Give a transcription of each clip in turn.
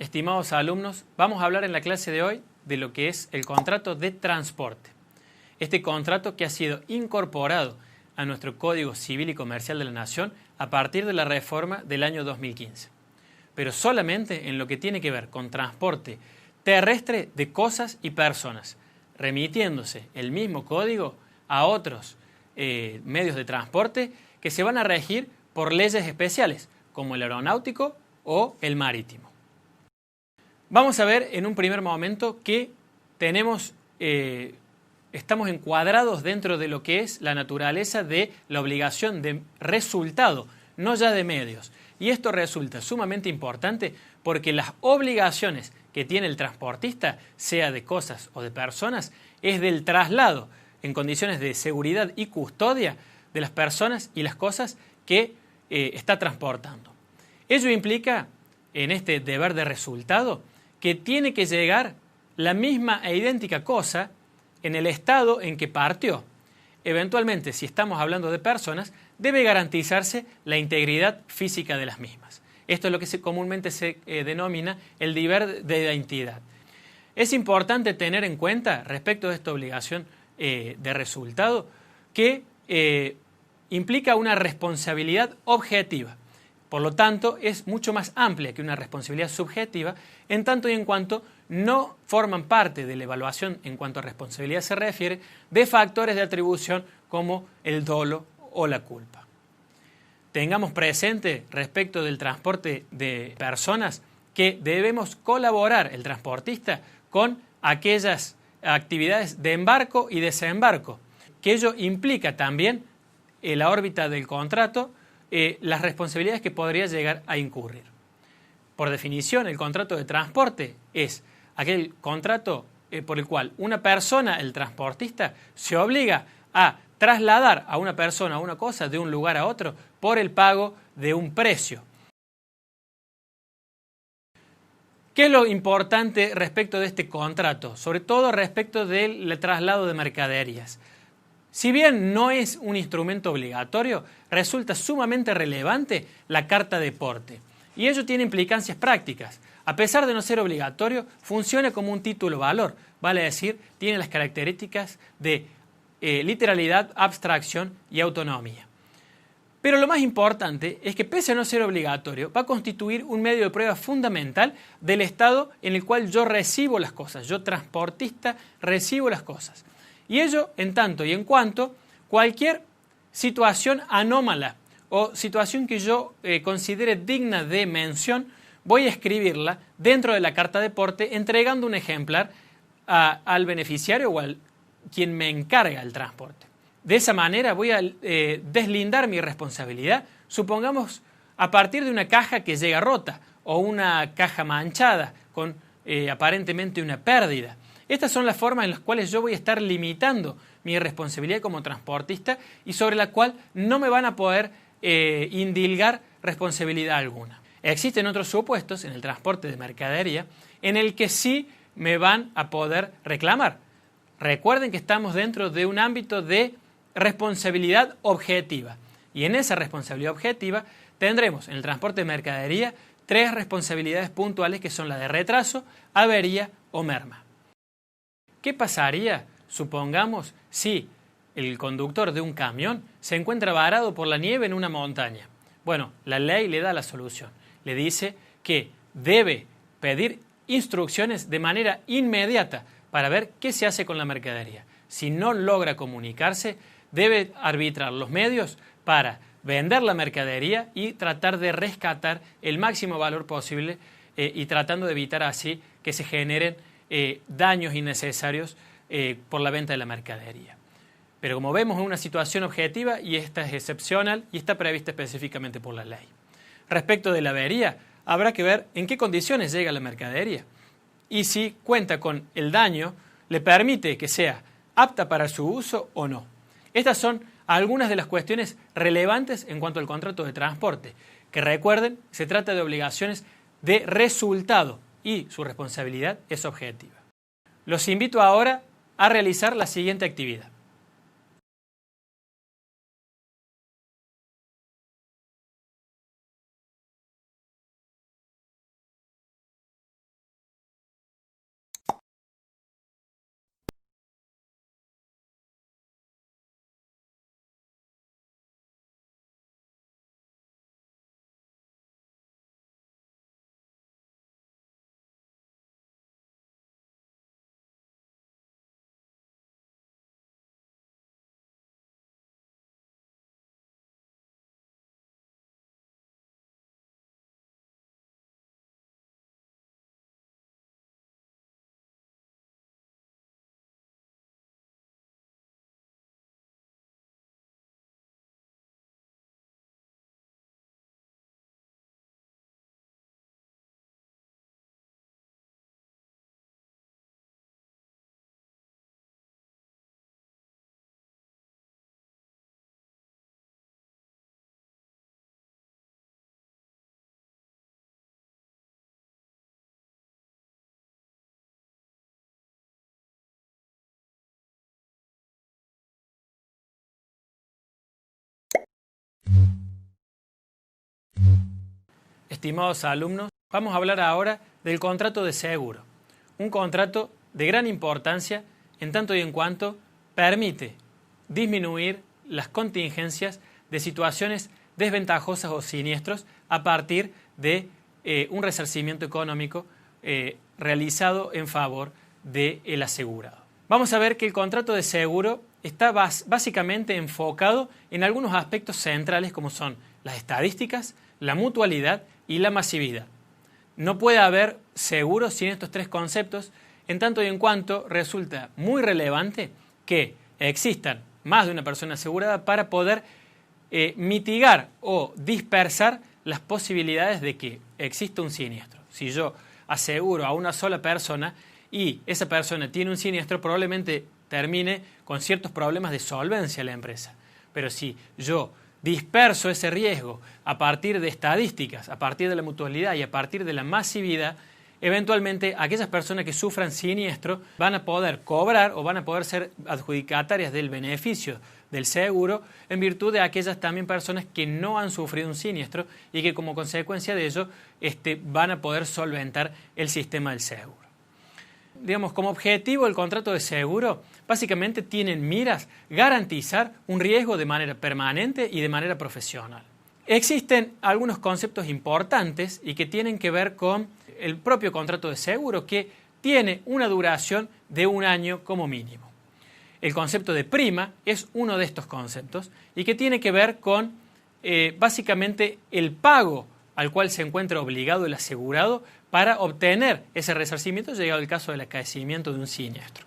estimados alumnos, vamos a hablar en la clase de hoy de lo que es el contrato de transporte. Este contrato que ha sido incorporado a nuestro Código Civil y Comercial de la Nación a partir de la reforma del año 2015. Pero solamente en lo que tiene que ver con transporte terrestre de cosas y personas, remitiéndose el mismo código a otros medios de transporte que se van a regir por leyes especiales, como el aeronáutico o el marítimo. Vamos a ver en un primer momento que estamos encuadrados dentro de lo que es la naturaleza de la obligación de resultado, no ya de medios. Y esto resulta sumamente importante porque las obligaciones que tiene el transportista, sea de cosas o de personas, es del traslado en condiciones de seguridad y custodia de las personas y las cosas que está transportando. Ello implica, en este deber de resultado, que tiene que llegar la misma e idéntica cosa en el estado en que partió. Eventualmente, si estamos hablando de personas, debe garantizarse la integridad física de las mismas. Esto es lo que comúnmente se denomina el deber de identidad. Es importante tener en cuenta, respecto de esta obligación de resultado, que implica una responsabilidad objetiva. Por lo tanto, es mucho más amplia que una responsabilidad subjetiva, en tanto y en cuanto no forman parte de la evaluación en cuanto a responsabilidad se refiere de factores de atribución como el dolo o la culpa. Tengamos presente respecto del transporte de personas que debemos colaborar el transportista con aquellas actividades de embarco y desembarco, que ello implica también en la órbita del contrato las responsabilidades que podría llegar a incurrir. Por definición, el contrato de transporte es aquel contrato por el cual una persona, el transportista, se obliga a trasladar a una persona o una cosa de un lugar a otro por el pago de un precio. ¿Qué es lo importante respecto de este contrato? Sobre todo respecto del traslado de mercaderías. Si bien no es un instrumento obligatorio, resulta sumamente relevante la carta de porte. Y ello tiene implicancias prácticas. A pesar de no ser obligatorio, funciona como un título valor, vale decir, tiene las características de literalidad, abstracción y autonomía. Pero lo más importante es que, pese a no ser obligatorio, va a constituir un medio de prueba fundamental del estado en el cual yo recibo las cosas, yo transportista recibo las cosas. Y ello en tanto y en cuanto cualquier situación anómala o situación que yo considere digna de mención, voy a escribirla dentro de la carta de porte entregando un ejemplar al beneficiario o al quien me encarga el transporte. De esa manera voy a deslindar mi responsabilidad, supongamos a partir de una caja que llega rota o una caja manchada con aparentemente una pérdida. Estas son las formas en las cuales yo voy a estar limitando mi responsabilidad como transportista y sobre la cual no me van a poder indilgar responsabilidad alguna. Existen otros supuestos en el transporte de mercadería en el que sí me van a poder reclamar. Recuerden que estamos dentro de un ámbito de responsabilidad objetiva y en esa responsabilidad objetiva tendremos en el transporte de mercadería tres responsabilidades puntuales que son la de retraso, avería o merma. ¿Qué pasaría, supongamos, si el conductor de un camión se encuentra varado por la nieve en una montaña? Bueno, la ley le da la solución. Le dice que debe pedir instrucciones de manera inmediata para ver qué se hace con la mercadería. Si no logra comunicarse, debe arbitrar los medios para vender la mercadería y tratar de rescatar el máximo valor posible y tratando de evitar así que se generen daños innecesarios por la venta de la mercadería. Pero como vemos es una situación objetiva y esta es excepcional y está prevista específicamente por la ley. Respecto de la avería, habrá que ver en qué condiciones llega la mercadería y si cuenta con el daño, le permite que sea apta para su uso o no. Estas son algunas de las cuestiones relevantes en cuanto al contrato de transporte, que recuerden, se trata de obligaciones de resultado y su responsabilidad es objetiva. Los invito ahora a realizar la siguiente actividad. Estimados alumnos, vamos a hablar ahora del contrato de seguro. Un contrato de gran importancia en tanto y en cuanto permite disminuir las contingencias de situaciones desventajosas o siniestros a partir de un resarcimiento económico realizado en favor del asegurado. Vamos a ver que el contrato de seguro está básicamente enfocado en algunos aspectos centrales como son las estadísticas, la mutualidad y la masividad. No puede haber seguro sin estos tres conceptos, en tanto y en cuanto resulta muy relevante que existan más de una persona asegurada para poder mitigar o dispersar las posibilidades de que exista un siniestro. Si yo aseguro a una sola persona y esa persona tiene un siniestro, probablemente termine con ciertos problemas de solvencia la empresa. Pero si yo disperso ese riesgo a partir de estadísticas, a partir de la mutualidad y a partir de la masividad, eventualmente aquellas personas que sufran siniestro van a poder cobrar o van a poder ser adjudicatarias del beneficio del seguro en virtud de aquellas también personas que no han sufrido un siniestro y que como consecuencia de ello van a poder solventar el sistema del seguro. Digamos, como objetivo el contrato de seguro básicamente tiene en miras garantizar un riesgo de manera permanente y de manera profesional. Existen algunos conceptos importantes y que tienen que ver con el propio contrato de seguro, que tiene una duración de 1 año como mínimo. El concepto de prima es uno de estos conceptos y que tiene que ver con básicamente el pago al cual se encuentra obligado el asegurado para obtener ese resarcimiento llegado el caso del acaecimiento de un siniestro.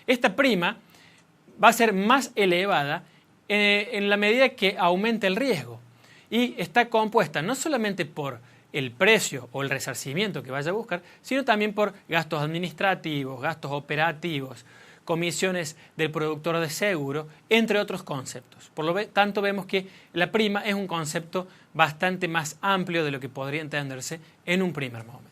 Esta prima va a ser más elevada en la medida que aumente el riesgo y está compuesta no solamente por el precio o el resarcimiento que vaya a buscar, sino también por gastos administrativos, gastos operativos, comisiones del productor de seguro, entre otros conceptos. Por lo tanto, vemos que la prima es un concepto bastante más amplio de lo que podría entenderse en un primer momento.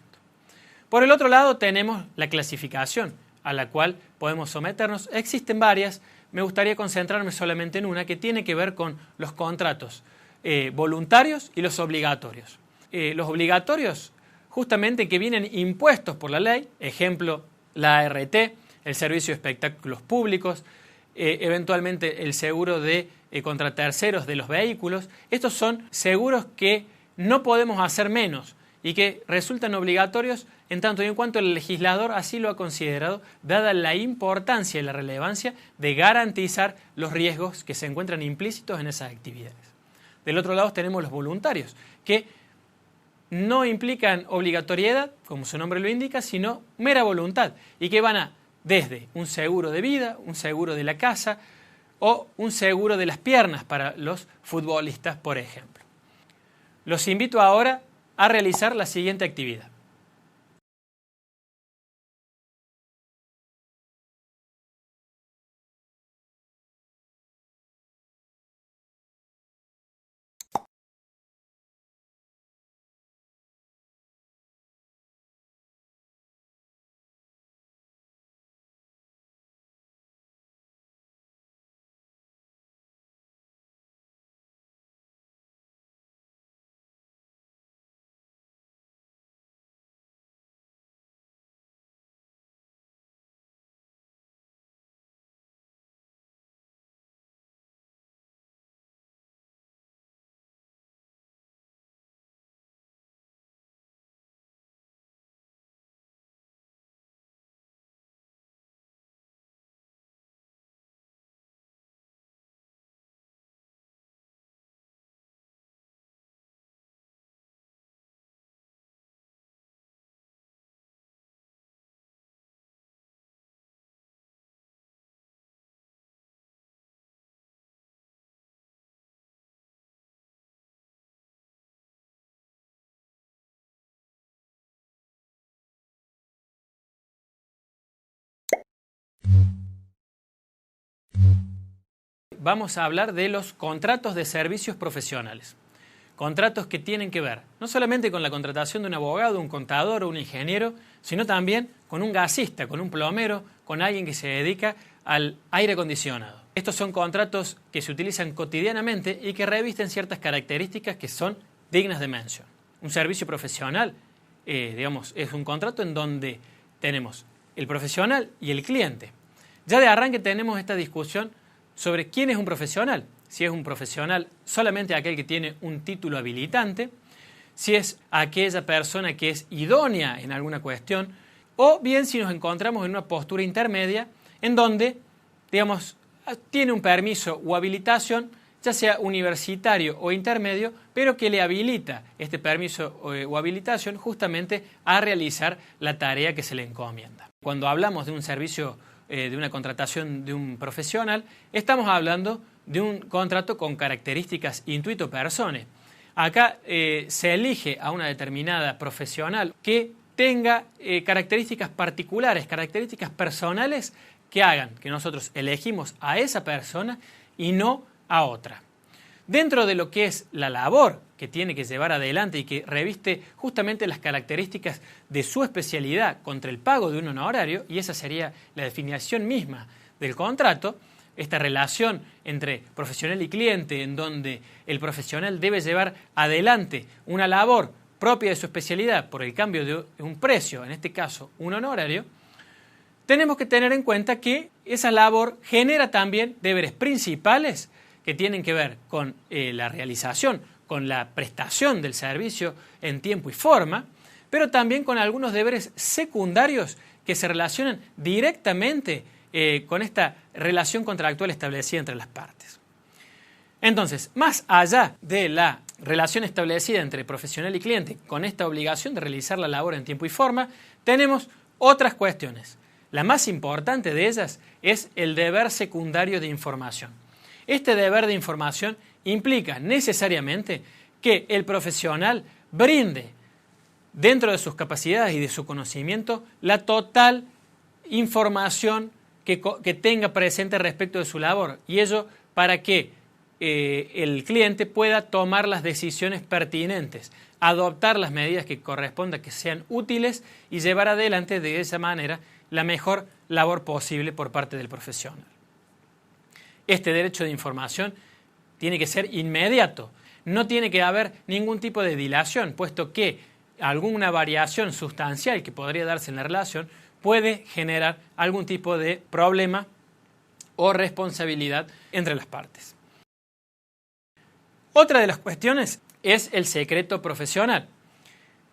Por el otro lado, tenemos la clasificación a la cual podemos someternos. Existen varias, me gustaría concentrarme solamente en una que tiene que ver con los contratos voluntarios y los obligatorios. Los obligatorios, justamente que vienen impuestos por la ley, ejemplo, la ART, el servicio de espectáculos públicos, eventualmente el seguro contra terceros de los vehículos. Estos son seguros que no podemos hacer menos y que resultan obligatorios en tanto y en cuanto el legislador así lo ha considerado, dada la importancia y la relevancia de garantizar los riesgos que se encuentran implícitos en esas actividades. Del otro lado tenemos los voluntarios, que no implican obligatoriedad, como su nombre lo indica, sino mera voluntad, y que van desde un seguro de vida, un seguro de la casa o un seguro de las piernas para los futbolistas, por ejemplo. Los invito ahora a realizar la siguiente actividad. Vamos a hablar de los contratos de servicios profesionales. Contratos que tienen que ver no solamente con la contratación de un abogado, un contador o un ingeniero, sino también con un gasista, con un plomero, con alguien que se dedica al aire acondicionado. Estos son contratos que se utilizan cotidianamente y que revisten ciertas características que son dignas de mención. un servicio profesional, digamos, es un contrato en donde tenemos el profesional y el cliente. Ya de arranque tenemos esta discusión sobre quién es un profesional. Si es un profesional solamente aquel que tiene un título habilitante, si es aquella persona que es idónea en alguna cuestión, o bien si nos encontramos en una postura intermedia en donde, digamos, tiene un permiso o habilitación, ya sea universitario o intermedio, pero que le habilita este permiso o habilitación justamente a realizar la tarea que se le encomienda. Cuando hablamos de un servicio, de una contratación de un profesional, estamos hablando de un contrato con características intuito personae. Acá se elige a una determinada profesional que tenga características particulares, características personales que hagan que nosotros elegimos a esa persona y no a otra. Dentro de lo que es la labor que tiene que llevar adelante y que reviste justamente las características de su especialidad contra el pago de un honorario, y esa sería la definición misma del contrato, esta relación entre profesional y cliente en donde el profesional debe llevar adelante una labor propia de su especialidad por el cambio de un precio, en este caso un honorario, tenemos que tener en cuenta que esa labor genera también deberes principales que tienen que ver con la realización, con la prestación del servicio en tiempo y forma, pero también con algunos deberes secundarios que se relacionan directamente con esta relación contractual establecida entre las partes. Entonces, más allá de la relación establecida entre profesional y cliente con esta obligación de realizar la labor en tiempo y forma, tenemos otras cuestiones. La más importante de ellas es el deber secundario de información. Este deber de información implica necesariamente que el profesional brinde, dentro de sus capacidades y de su conocimiento, la total información que tenga presente respecto de su labor, y ello para que el cliente pueda tomar las decisiones pertinentes, adoptar las medidas que corresponda que sean útiles y llevar adelante de esa manera la mejor labor posible por parte del profesional. Este derecho de información tiene que ser inmediato, no tiene que haber ningún tipo de dilación, puesto que alguna variación sustancial que podría darse en la relación puede generar algún tipo de problema o responsabilidad entre las partes. Otra de las cuestiones es el secreto profesional.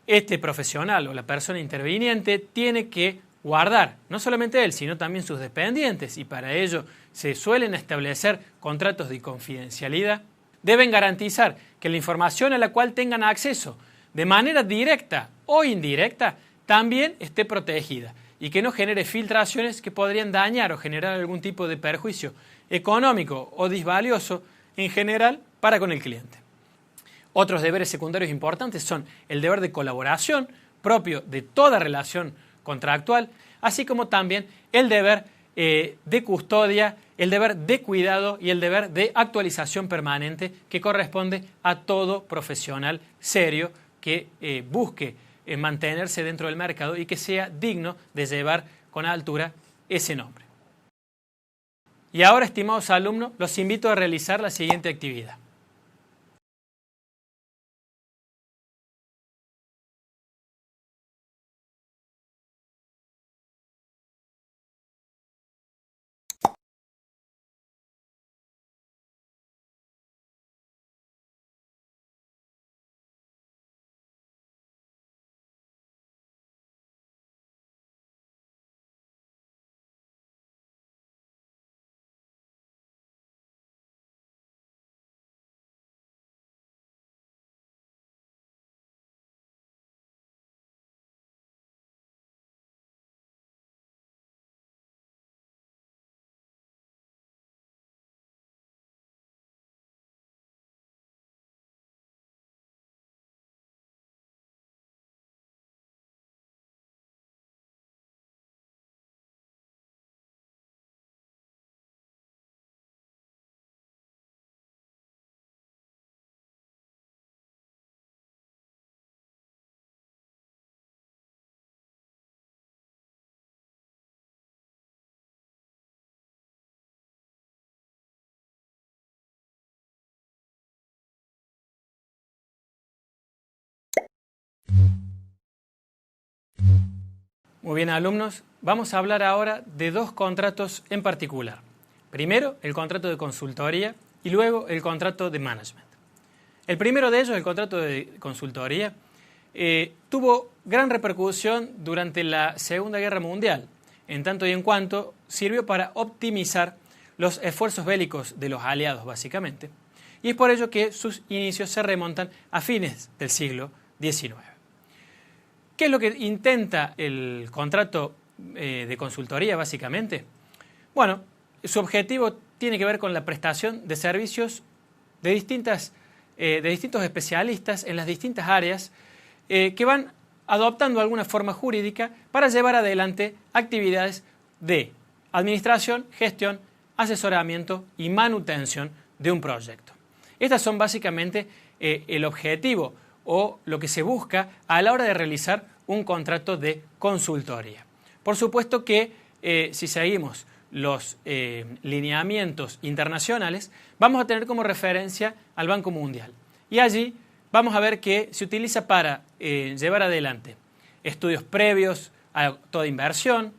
Este profesional o la persona interviniente tiene que guardar, no solamente él, sino también sus dependientes, y para ello se suelen establecer contratos de confidencialidad. Deben garantizar que la información a la cual tengan acceso de manera directa o indirecta también esté protegida y que no genere filtraciones que podrían dañar o generar algún tipo de perjuicio económico o disvalioso en general para con el cliente. Otros deberes secundarios importantes son el deber de colaboración propio de toda relación contractual, así como también el deber de custodia, el deber de cuidado y el deber de actualización permanente que corresponde a todo profesional serio que busque mantenerse dentro del mercado y que sea digno de llevar con altura ese nombre. Y ahora, estimados alumnos, los invito a realizar la siguiente actividad. Muy bien, alumnos, vamos a hablar ahora de dos contratos en particular. Primero, el contrato de consultoría y luego el contrato de management. El primero de ellos, el contrato de consultoría, tuvo gran repercusión durante la Segunda Guerra Mundial, en tanto y en cuanto sirvió para optimizar los esfuerzos bélicos de los aliados, básicamente. Y es por ello que sus inicios se remontan a fines del siglo XIX. ¿Qué es lo que intenta el contrato de consultoría, básicamente? Bueno, su objetivo tiene que ver con la prestación de servicios de distintos especialistas en las distintas áreas que van adoptando alguna forma jurídica para llevar adelante actividades de administración, gestión, asesoramiento y manutención de un proyecto. Estas son básicamente el objetivo o lo que se busca a la hora de realizar un contrato de consultoría. Por supuesto que si seguimos los lineamientos internacionales, vamos a tener como referencia al Banco Mundial. Y allí vamos a ver que se utiliza para llevar adelante estudios previos a toda inversión,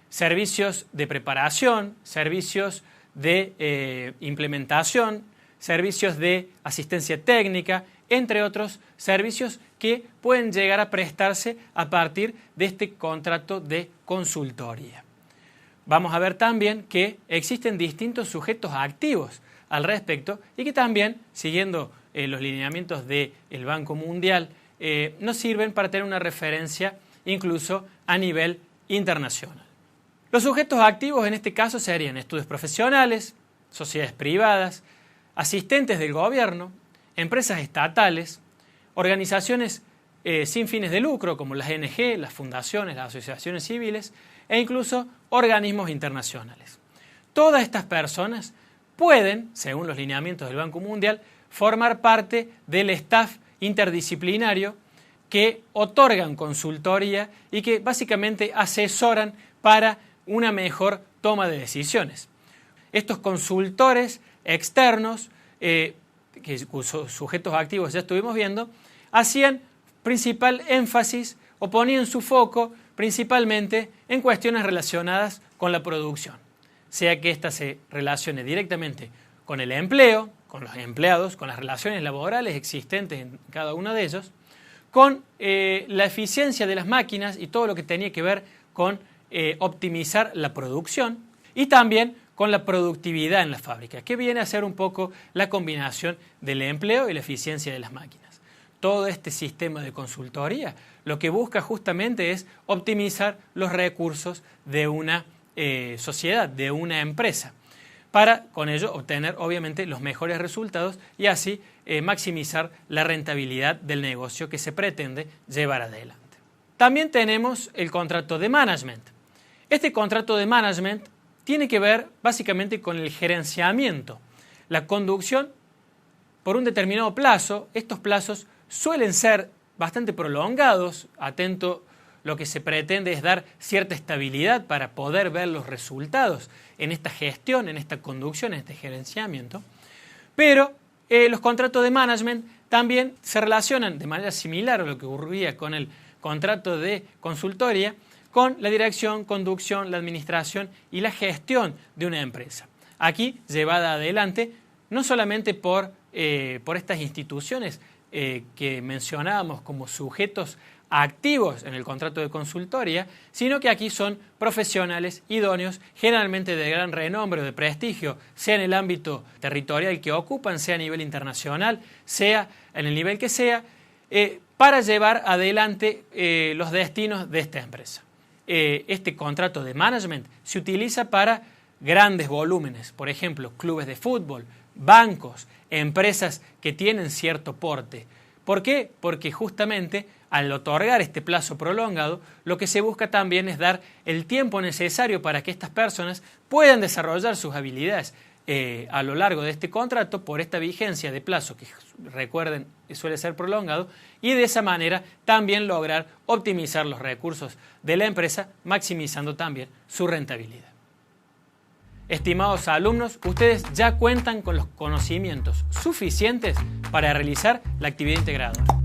servicios de preparación, servicios de implementación, servicios de asistencia técnica, entre otros servicios que pueden llegar a prestarse a partir de este contrato de consultoría. Vamos a ver también que existen distintos sujetos activos al respecto y que también, siguiendo los lineamientos del Banco Mundial, nos sirven para tener una referencia incluso a nivel internacional. Los sujetos activos en este caso serían estudios profesionales, sociedades privadas, asistentes del gobierno, empresas estatales, organizaciones sin fines de lucro como las ONG, las fundaciones, las asociaciones civiles e incluso organismos internacionales. Todas estas personas pueden, según los lineamientos del Banco Mundial, formar parte del staff interdisciplinario que otorgan consultoría y que básicamente asesoran para una mejor toma de decisiones. Estos consultores externos, cuyos sujetos activos ya estuvimos viendo, hacían principal énfasis o ponían su foco principalmente en cuestiones relacionadas con la producción, sea que ésta se relacione directamente con el empleo, con los empleados, con las relaciones laborales existentes en cada uno de ellos, con la eficiencia de las máquinas y todo lo que tenía que ver con optimizar la producción y también con la productividad en la fábrica, que viene a ser un poco la combinación del empleo y la eficiencia de las máquinas. Todo este sistema de consultoría lo que busca justamente es optimizar los recursos de una sociedad, de una empresa, para con ello obtener obviamente los mejores resultados y así maximizar la rentabilidad del negocio que se pretende llevar adelante. También tenemos el contrato de management. Este contrato de management tiene que ver básicamente con el gerenciamiento, la conducción por un determinado plazo. Estos plazos suelen ser bastante prolongados, atento. Lo que se pretende es dar cierta estabilidad para poder ver los resultados en esta gestión, en esta conducción, en este gerenciamiento. Pero los contratos de management también se relacionan de manera similar a lo que ocurría con el contrato de consultoría, con la dirección, conducción, la administración y la gestión de una empresa. Aquí llevada adelante no solamente por estas instituciones que mencionábamos como sujetos activos en el contrato de consultoría, sino que aquí son profesionales idóneos, generalmente de gran renombre o de prestigio, sea en el ámbito territorial que ocupan, sea a nivel internacional, sea en el nivel que sea, para llevar adelante los destinos de esta empresa. Este contrato de management se utiliza para grandes volúmenes, por ejemplo, clubes de fútbol, bancos, empresas que tienen cierto porte. ¿Por qué? Porque justamente al otorgar este plazo prolongado, lo que se busca también es dar el tiempo necesario para que estas personas puedan desarrollar sus habilidades a lo largo de este contrato por esta vigencia de plazo que recuerden suele ser prolongado y de esa manera también lograr optimizar los recursos de la empresa, maximizando también su rentabilidad. Estimados alumnos, ustedes ya cuentan con los conocimientos suficientes para realizar la actividad integradora.